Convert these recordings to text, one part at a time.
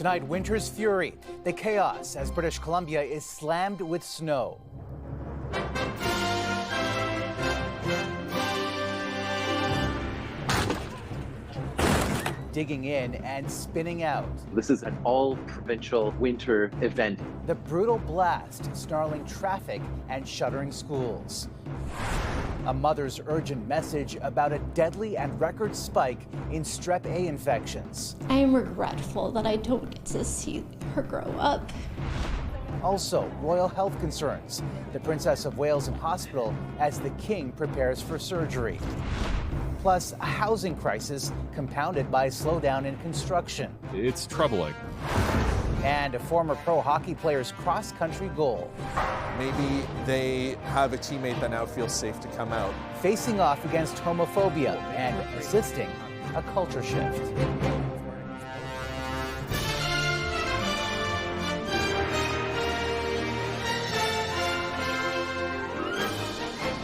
Tonight, winter's fury, the chaos as British Columbia is slammed with snow. Digging in and spinning out. This is an all-provincial winter event. The brutal blast snarling traffic and shuttering schools. A mother's urgent message about a deadly and record spike in strep A infections. I am regretful that I don't get to see her grow up. Also, royal health concerns. The Princess of Wales in hospital as the King prepares for surgery. Plus, a housing crisis compounded by a slowdown in construction. It's troubling. And a former pro hockey player's cross-country goal. Maybe they have a teammate that now feels safe to come out. Facing off against homophobia and resisting a culture shift.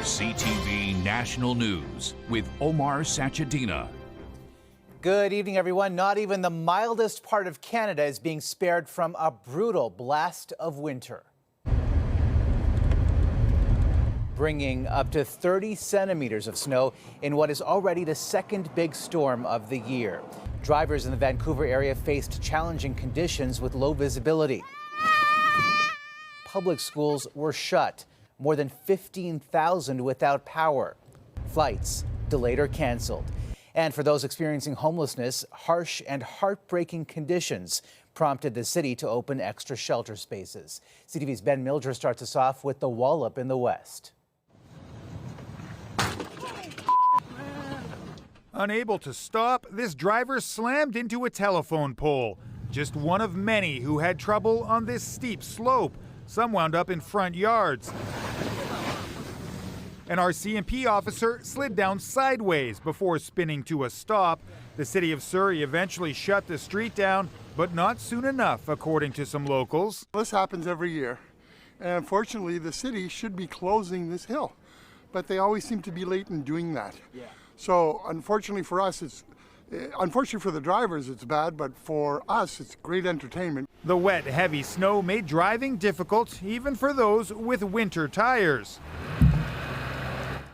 CTV National News with Omar Sachedina. Good evening, everyone. Not even the mildest part of Canada is being spared from a brutal blast of winter. Bringing up to 30 centimeters of snow in what is already the second big storm of the year. Drivers in the Vancouver area faced challenging conditions with low visibility. Public schools were shut. More than 15,000 without power. Flights delayed or canceled. And for those experiencing homelessness, harsh and heartbreaking conditions prompted the city to open extra shelter spaces. CTV's Ben Mildred starts us off with the wallop in the west. Unable to stop, this driver slammed into a telephone pole. Just one of many who had trouble on this steep slope. Some wound up in front yards. An RCMP officer slid down sideways before spinning to a stop. The city of Surrey eventually shut the street down, but not soon enough, according to some locals. This happens every year, and unfortunately the city should be closing this hill, but they always seem to be late in doing that. So unfortunately for us, unfortunately for the drivers it's bad, but for us it's great entertainment. The wet, heavy snow made driving difficult even for those with winter tires,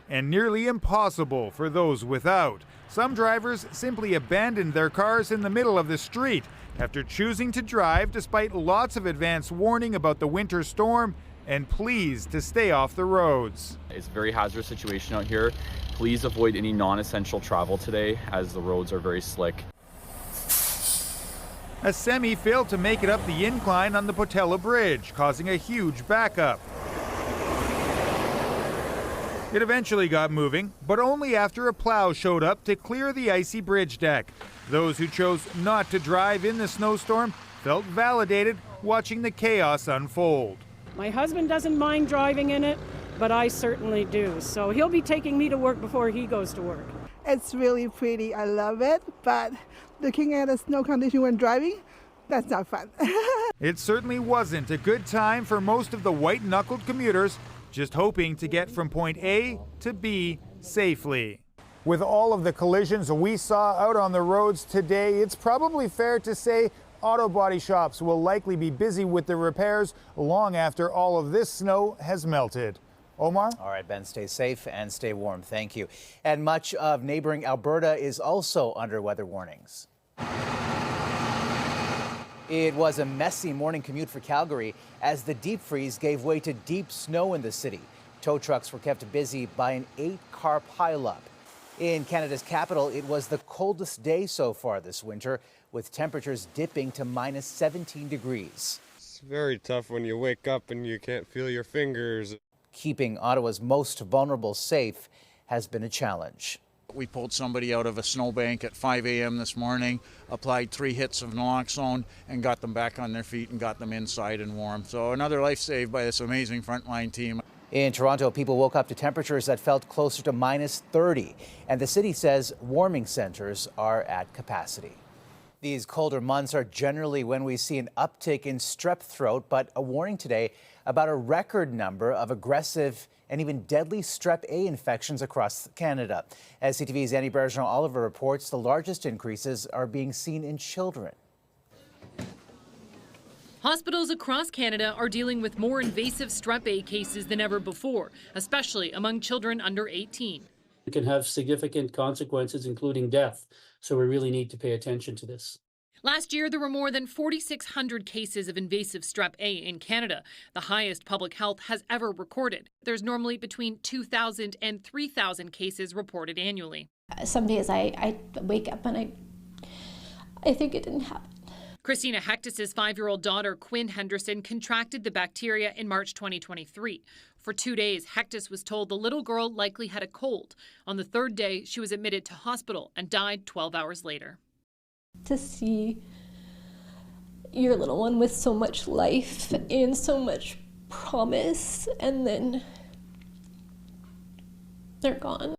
and nearly impossible for those without. Some drivers simply abandoned their cars in the middle of the street after choosing to drive despite lots of advance warning about the winter storm and pleas to stay off the roads. It's a very hazardous situation out here. Please avoid any non-essential travel today as the roads are very slick. A semi failed to make it up the incline on the Potella Bridge, causing a huge backup. It eventually got moving, but only after a plow showed up to clear the icy bridge deck. Those who chose not to drive in the snowstorm felt validated watching the chaos unfold. My husband doesn't mind driving in it, but I certainly do. So he'll be taking me to work before he goes to work. It's really pretty. I love it, but looking at a snow condition when driving, that's not fun. It certainly wasn't a good time for most of the white-knuckled commuters just hoping to get from point A to B safely. With all of the collisions we saw out on the roads today, it's probably fair to say auto body shops will likely be busy with the repairs long after all of this snow has melted. Omar? All right, Ben, stay safe and stay warm. Thank you. And much of neighboring Alberta is also under weather warnings. It was a messy morning commute for Calgary as the deep freeze gave way to deep snow in the city. Tow trucks were kept busy by an 8-car pileup. In Canada's capital, it was the coldest day so far this winter, with temperatures dipping to minus 17 degrees. It's very tough when you wake up and you can't feel your fingers. Keeping Ottawa's most vulnerable safe has been a challenge. We pulled somebody out of a snowbank at 5 a.m. this morning, applied 3 hits of naloxone, and got them back on their feet and got them inside and warm. So another life saved by this amazing frontline team. In Toronto, people woke up to temperatures that felt closer to minus 30, and the city says warming centers are at capacity. These colder months are generally when we see an uptick in strep throat, but a warning today about a record number of aggressive and even deadly strep A infections across Canada. As CTV's Annie Bergeron Oliver reports, the largest increases are being seen in children. Hospitals across Canada are dealing with more invasive strep A cases than ever before, especially among children under 18. It can have significant consequences, including death. So we really need to pay attention to this. Last year, there were more than 4,600 cases of invasive strep A in Canada, the highest public health has ever recorded. There's normally between 2,000 and 3,000 cases reported annually. Some days I wake up and I think it didn't happen. Christina Hectus's 5-year-old daughter, Quinn Henderson, contracted the bacteria in March 2023. For 2 days, Hectus was told the little girl likely had a cold. On the third day, she was admitted to hospital and died 12 hours later. To see your little one with so much life and so much promise, and then they're gone.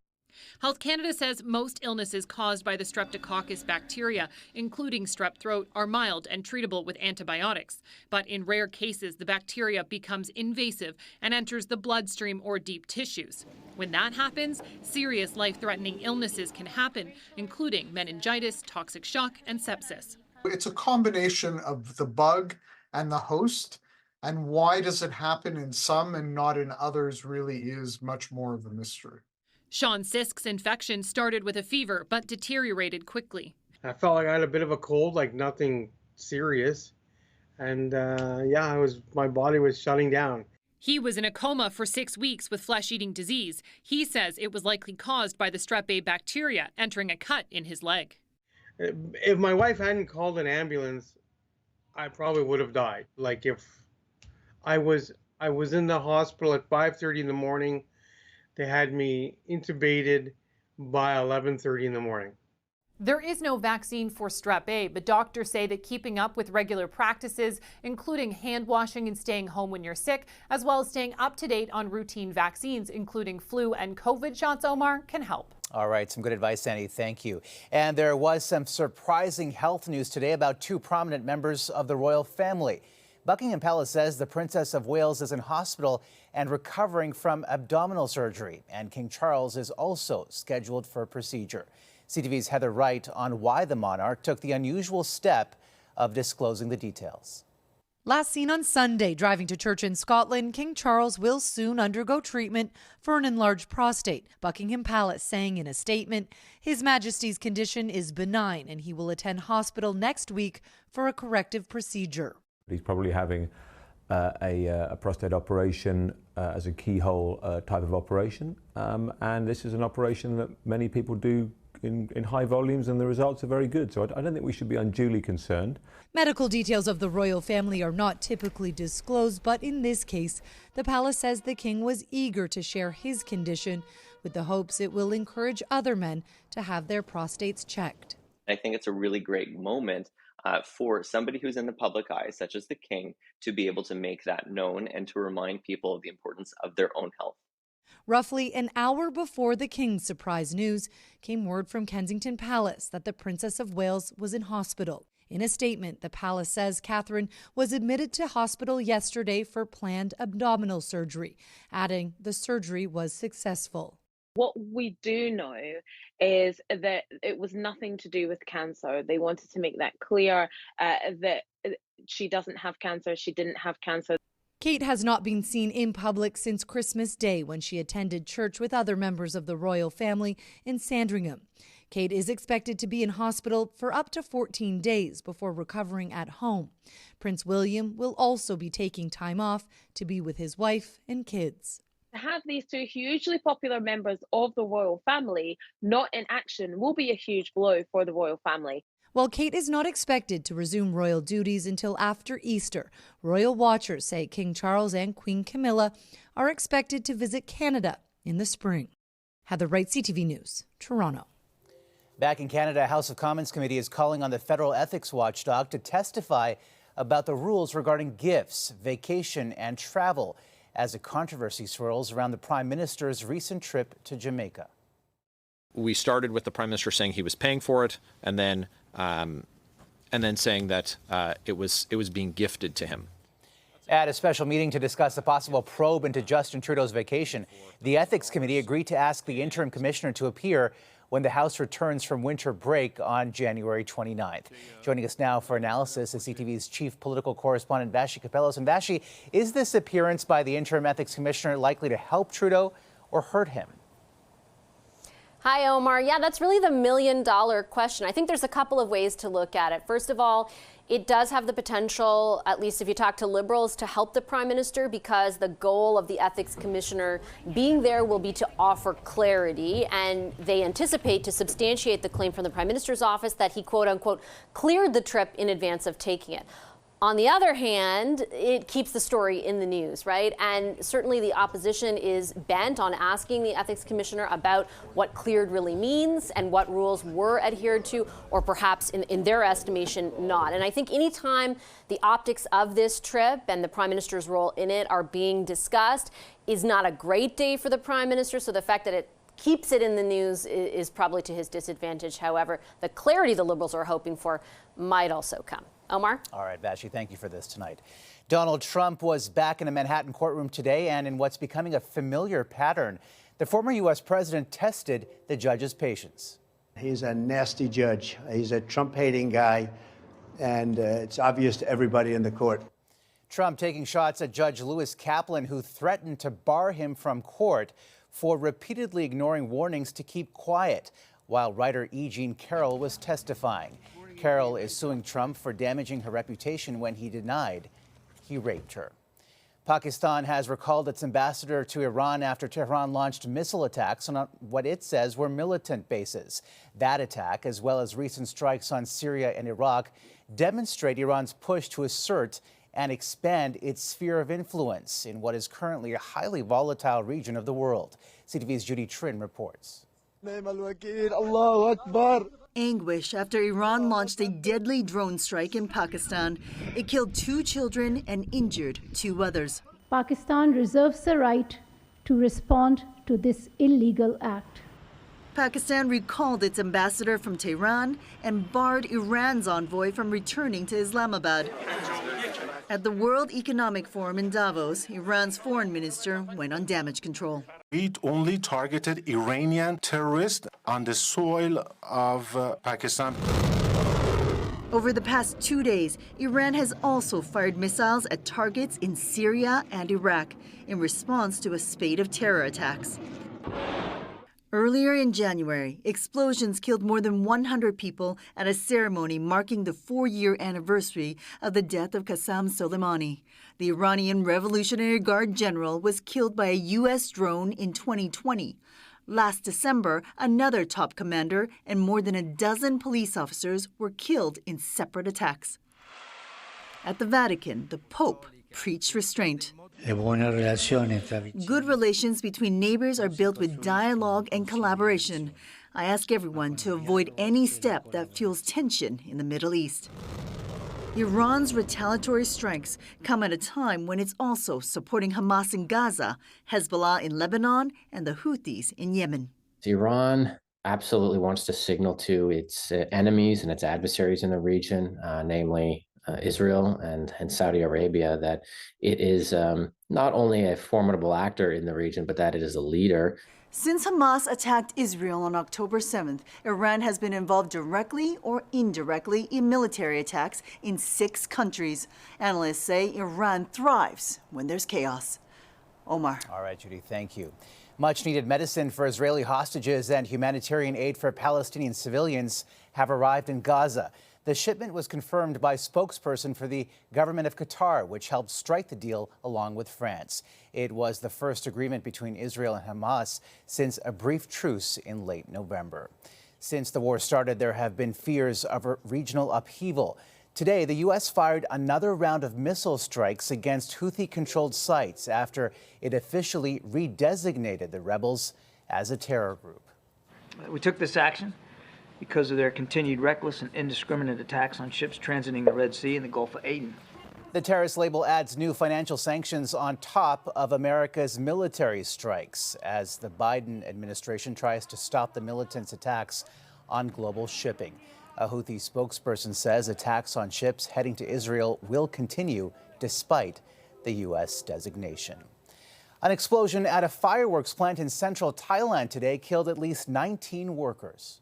Health Canada says most illnesses caused by the Streptococcus bacteria, including strep throat, are mild and treatable with antibiotics. But in rare cases, the bacteria becomes invasive and enters the bloodstream or deep tissues. When that happens, serious life-threatening illnesses can happen, including meningitis, toxic shock, and sepsis. It's a combination of the bug and the host, and why does it happen in some and not in others really is much more of a mystery. Sean Sisk's infection started with a fever but deteriorated quickly. I felt like I had a bit of a cold, like nothing serious. And my body was shutting down. He was in a coma for 6 weeks with flesh-eating disease. He says it was likely caused by the strep A bacteria entering a cut in his leg. If my wife hadn't called an ambulance, I probably would have died. Like if I was in the hospital at 5:30 in the morning, they had me intubated by 11:30 in the morning. There is no vaccine for strep A, but doctors say that keeping up with regular practices, including hand washing and staying home when you're sick, as well as staying up to date on routine vaccines, including flu and COVID shots, Omar, can help. All right, some good advice, Sandy. Thank you. And there was some surprising health news today about 2 prominent members of the royal family. Buckingham Palace says the Princess of Wales is in hospital and recovering from abdominal surgery, and King Charles is also scheduled for a procedure. CTV's Heather Wright on why the monarch took the unusual step of disclosing the details. Last seen on Sunday driving to church in Scotland, King Charles will soon undergo treatment for an enlarged prostate. Buckingham Palace saying in a statement, His Majesty's condition is benign and he will attend hospital next week for a corrective procedure. He's probably having a prostate operation as a keyhole type of operation, and this is an operation that many people do in high volumes, and the results are very good. So I don't think we should be unduly concerned. Medical details of the royal family are not typically disclosed, but in this case, the palace says the king was eager to share his condition with the hopes it will encourage other men to have their prostates checked. I think it's a really great moment for somebody who's in the public eye, such as the king, to be able to make that known and to remind people of the importance of their own health. Roughly an hour before the king's surprise news came word from Kensington Palace that the Princess of Wales was in hospital. In a statement, the palace says Catherine was admitted to hospital yesterday for planned abdominal surgery, adding the surgery was successful. What we do know is that it was nothing to do with cancer. They wanted to make that clear, that she doesn't have cancer, she didn't have cancer. Kate has not been seen in public since Christmas Day when she attended church with other members of the royal family in Sandringham. Kate is expected to be in hospital for up to 14 days before recovering at home. Prince William will also be taking time off to be with his wife and kids. To have these 2 hugely popular members of the royal family not in action will be a huge blow for the royal family. While Kate is not expected to resume royal duties until after Easter, royal watchers say King Charles and Queen Camilla are expected to visit Canada in the spring. Heather Wright, CTV News, Toronto. Back in Canada, House of Commons Committee is calling on the federal ethics watchdog to testify about the rules regarding gifts, vacation, and travel as a controversy swirls around the Prime Minister's recent trip to Jamaica. We started with the Prime Minister saying he was paying for it, and then saying that it was being gifted to him. At a special meeting to discuss a possible probe into Justin Trudeau's vacation, the Ethics Committee agreed to ask the interim commissioner to appear when the House returns from winter break on January 29th. Joining us now for analysis is CTV's chief political correspondent, Vashi Kapelos. And Vashi, is this appearance by the interim ethics commissioner likely to help Trudeau or hurt him? Hi, Omar. Yeah, that's really the million-dollar question. I think there's a couple of ways to look at it. First of all, it does have the potential, at least if you talk to Liberals, to help the Prime Minister, because the goal of the Ethics Commissioner being there will be to offer clarity, and they anticipate to substantiate the claim from the Prime Minister's office that he, quote-unquote, cleared the trip in advance of taking it. On the other hand, it keeps the story in the news, right? And certainly the opposition is bent on asking the ethics commissioner about what cleared really means and what rules were adhered to, or perhaps in their estimation, not. And I think anytime the optics of this trip and the Prime Minister's role in it are being discussed is not a great day for the Prime Minister. So the fact that it keeps it in the news is probably to his disadvantage. However, the clarity the Liberals are hoping for might also come. Omar? All right, Vashi, thank you for this tonight. Donald Trump was back in a Manhattan courtroom today, and in what's becoming a familiar pattern, the former U.S. president tested the judge's patience. He's a nasty judge. He's a Trump-hating guy, and it's obvious to everybody in the court. Trump taking shots at Judge Lewis Kaplan, who threatened to bar him from court for repeatedly ignoring warnings to keep quiet while writer E. Jean Carroll was testifying. Carroll is suing Trump for damaging her reputation when he denied he raped her. Pakistan has recalled its ambassador to Iran after Tehran launched missile attacks on what it says were militant bases. That attack, as well as recent strikes on Syria and Iraq, demonstrate Iran's push to assert and expand its sphere of influence in what is currently a highly volatile region of the world. CTV's Judy Trin reports. Anguish after Iran launched a deadly drone strike in Pakistan. It killed 2 children and injured 2 others. Pakistan reserves the right to respond to this illegal act. Pakistan recalled its ambassador from Tehran and barred Iran's envoy from returning to Islamabad. At the World Economic Forum in Davos, Iran's foreign minister went on damage control. We only targeted Iranian terrorists on the soil of Pakistan. Over the past 2 days, Iran has also fired missiles at targets in Syria and Iraq in response to a spate of terror attacks. Earlier in January, explosions killed more than 100 people at a ceremony marking the 4-year anniversary of the death of Qasem Soleimani. The Iranian Revolutionary Guard general was killed by a U.S. drone in 2020. Last December, another top commander and more than a dozen police officers were killed in separate attacks. At the Vatican, the Pope preached restraint. Good relations between neighbors are built with dialogue and collaboration. I ask everyone to avoid any step that fuels tension in the Middle East. Iran's retaliatory strikes come at a time when it's also supporting Hamas in Gaza, Hezbollah in Lebanon, and the Houthis in Yemen. Iran absolutely wants to signal to its enemies and its adversaries in the region, namely Israel and Saudi Arabia, that it is not only a formidable actor in the region, but that it is a leader. Since Hamas attacked Israel on October 7th, Iran has been involved directly or indirectly in military attacks in 6 countries. Analysts say Iran thrives when there's chaos. Omar. All right, Judy, thank you. Much needed medicine for Israeli hostages and humanitarian aid for Palestinian civilians have arrived in Gaza. The shipment was confirmed by a spokesperson for the government of Qatar, which helped strike the deal along with France. It was the first agreement between Israel and Hamas since a brief truce in late November. Since the war started, there have been fears of a regional upheaval. Today, the U.S. fired another round of missile strikes against Houthi-controlled sites after it officially redesignated the rebels as a terror group. We took this action because of their continued reckless and indiscriminate attacks on ships transiting the Red Sea and the Gulf of Aden. The terrorist label adds new financial sanctions on top of America's military strikes as the Biden administration tries to stop the militants' attacks on global shipping. A Houthi spokesperson says attacks on ships heading to Israel will continue despite the U.S. designation. An explosion at a fireworks plant in central Thailand today killed at least 19 workers.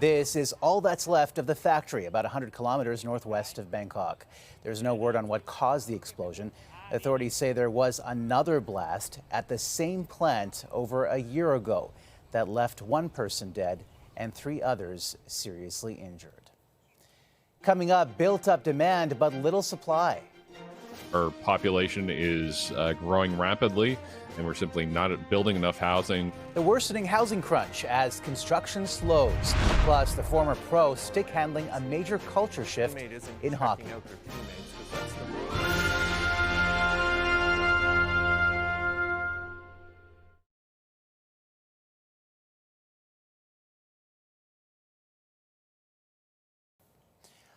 This is all that's left of the factory, about 100 kilometers northwest of Bangkok. There's no word on what caused the explosion. Authorities say there was another blast at the same plant over a year ago that left one person dead and 3 others seriously injured. Coming up, built-up demand but little supply. Our population is growing rapidly, and we're simply not building enough housing. The worsening housing crunch as construction slows. Plus, the former pro stick handling a major culture shift in hockey.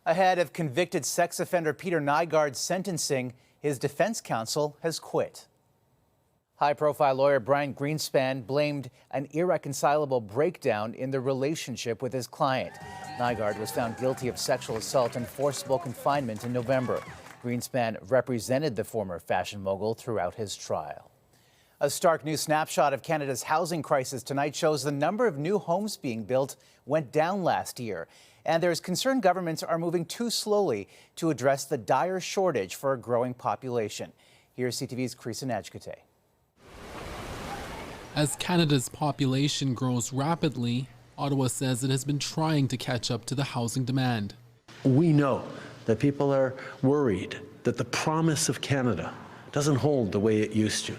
Ahead of convicted sex offender Peter Nygard's sentencing, his defense counsel has quit. High-profile lawyer Brian Greenspan blamed an irreconcilable breakdown in the relationship with his client. Nygard was found guilty of sexual assault and forcible confinement in November. Greenspan represented the former fashion mogul throughout his trial. A stark new snapshot of Canada's housing crisis tonight shows the number of new homes being built went down last year. And there's concern governments are moving too slowly to address the dire shortage for a growing population. Here's CTV's Krisa Najkate. As Canada's population grows rapidly, Ottawa says it has been trying to catch up to the housing demand. We know that people are worried that the promise of Canada doesn't hold the way it used to.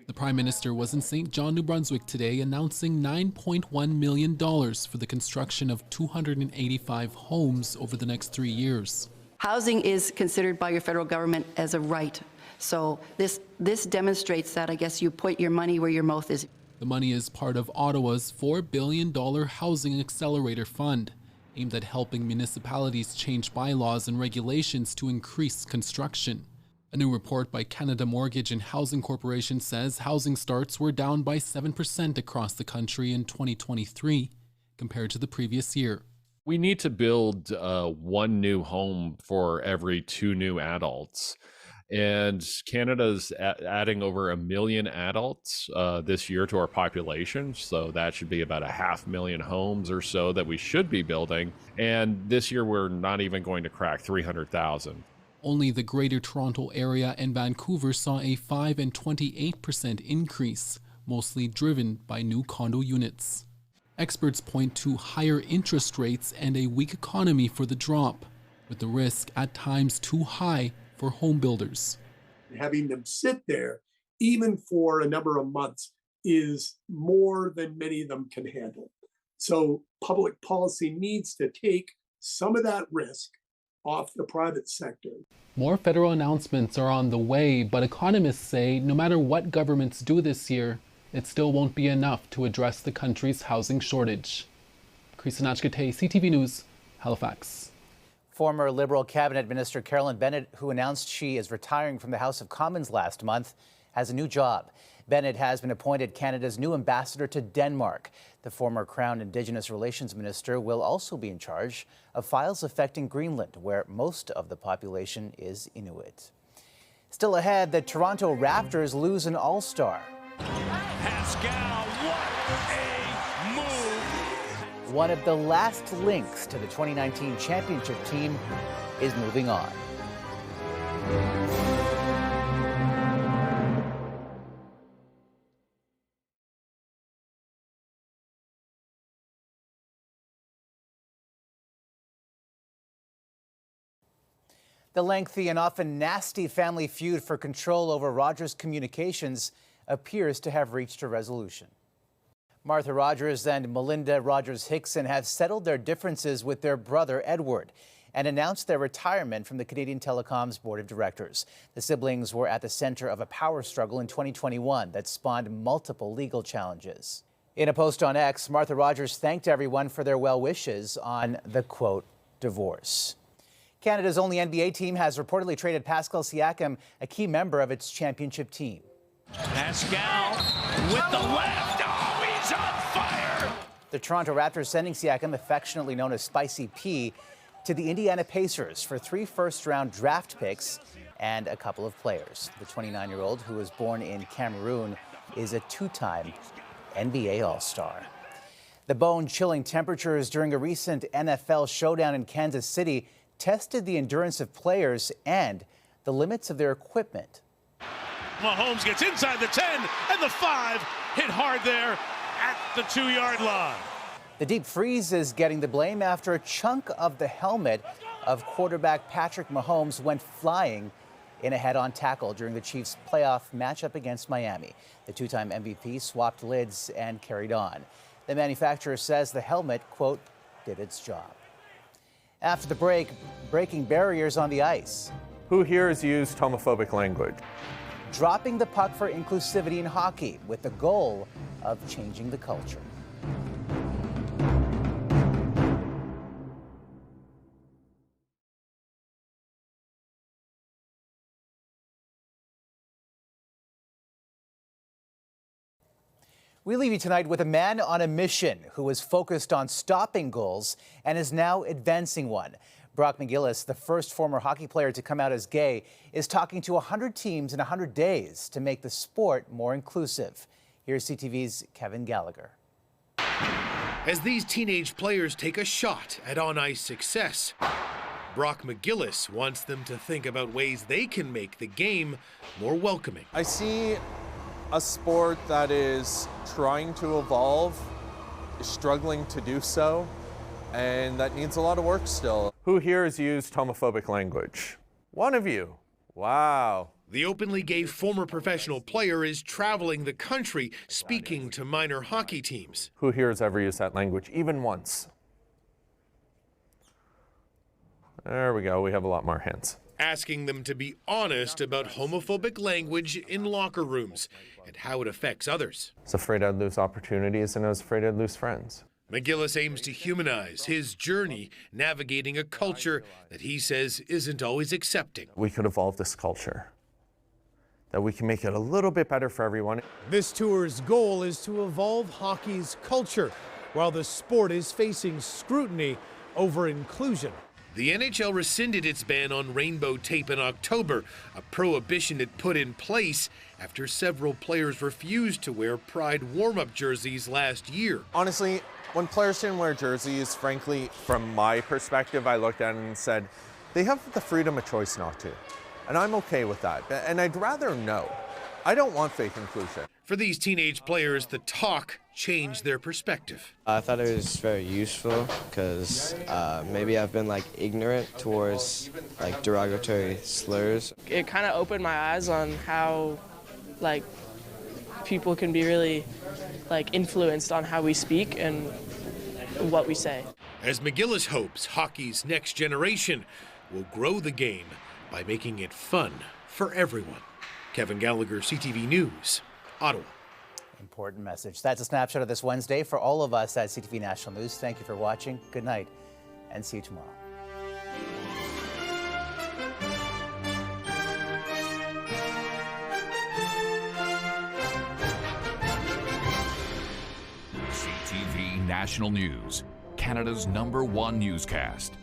The Prime Minister was in St. John, New Brunswick today announcing $9.1 million for the construction of 285 homes over the next 3 years. Housing is considered by your federal government as a right. So this demonstrates that, I guess, you put your money where your mouth is. The money is part of Ottawa's $4 billion Housing Accelerator Fund, aimed at helping municipalities change bylaws and regulations to increase construction. A new report by Canada Mortgage and Housing Corporation says housing starts were down by 7% across the country in 2023 compared to the previous year. We need to build 1 new home for every 2 new adults. And Canada's adding over 1 million adults this year to our population. So that should be about 500,000 homes or so that we should be building. And this year, we're not even going to crack 300,000. Only the Greater Toronto Area and Vancouver saw a 5% and 28% increase, mostly driven by new condo units. Experts point to higher interest rates and a weak economy for the drop, with the risk at times too high for home builders. Having them sit there, even for a number of months, is more than many of them can handle. So public policy needs to take some of that risk off the private sector. More federal announcements are on the way, but economists say no matter what governments do this year, it still won't be enough to address the country's housing shortage. Krisa Najkate, CTV News, Halifax. Former Liberal Cabinet Minister Carolyn Bennett, who announced she is retiring from the House of Commons last month, has a new job. Bennett has been appointed Canada's new ambassador to Denmark. The former Crown Indigenous Relations Minister will also be in charge of files affecting Greenland, where most of the population is Inuit. Still ahead, the Toronto Raptors lose an all-star. Pascal, what a move! One of the last links to the 2019 championship team is moving on. The lengthy and often nasty family feud for control over Rogers Communications appears to have reached a resolution. Martha Rogers and Melinda Rogers-Hickson have settled their differences with their brother Edward and announced their retirement from the Canadian Telecom's board of directors. The siblings were at the center of a power struggle in 2021 that spawned multiple legal challenges. In a post on X, Martha Rogers thanked everyone for their well wishes on the, quote, divorce. Canada's only NBA team has reportedly traded Pascal Siakam, a key member of its championship team. Pascal with the left. Oh, he's on fire! The Toronto Raptors sending Siakam, affectionately known as Spicy P, to the Indiana Pacers for 3 first-round draft picks and a couple of players. The 29-year-old, who was born in Cameroon, is a 2-time NBA All-Star. The bone-chilling temperatures during a recent NFL showdown in Kansas City tested the endurance of players and the limits of their equipment. Mahomes gets inside the 10 and the 5, hit hard there at the 2-yard line. The deep freeze is getting the blame after a chunk of the helmet of quarterback Patrick Mahomes went flying in a head-on tackle during the Chiefs' playoff matchup against Miami. The 2-time MVP swapped lids and carried on. The manufacturer says the helmet, quote, did its job. After the break, breaking barriers on the ice. Who here has used homophobic language? Dropping the puck for inclusivity in hockey with the goal of changing the culture. We leave you tonight with a man on a mission who was focused on stopping goals and is now advancing one. Brock McGillis, the first former hockey player to come out as gay, is talking to 100 teams in 100 days to make the sport more inclusive. Here's CTV's Kevin Gallagher. As these teenage players take a shot at on-ice success, Brock McGillis wants them to think about ways they can make the game more welcoming. I see a sport that is trying to evolve, is struggling to do so, and that needs a lot of work still. Who here has used homophobic language? One of you. Wow. The openly gay former professional player is traveling the country speaking to minor hockey teams. Who here has ever used that language, even once? There we go, we have a lot more hands. Asking them to be honest about homophobic language in locker rooms and how it affects others. I was afraid I'd lose opportunities and I was afraid I'd lose friends. McGillis aims to humanize his journey navigating a culture that he says isn't always accepting. We could evolve this culture, that we can make it a little bit better for everyone. This tour's goal is to evolve hockey's culture while the sport is facing scrutiny over inclusion. The NHL rescinded its ban on rainbow tape in October, a prohibition it put in place after several players refused to wear Pride warm-up jerseys last year. Honestly, when players didn't wear jerseys, frankly, From my perspective, I looked at it and said, they have the freedom of choice not to. And I'm okay with that. And I'd rather know. I don't want fake inclusion. For these teenage players, the talk changed their perspective. I thought it was very useful because maybe I've been ignorant towards derogatory slurs. It kind of opened my eyes on how people can be really influenced on how we speak and what we say. As McGillis hopes hockey's next generation will grow the game by making it fun for everyone. Kevin Gallagher, CTV News, Ottawa. Important message. That's a snapshot of this Wednesday. For all of us at CTV National News, thank you for watching. Good night, and see you tomorrow. CTV National News, Canada's #1 newscast.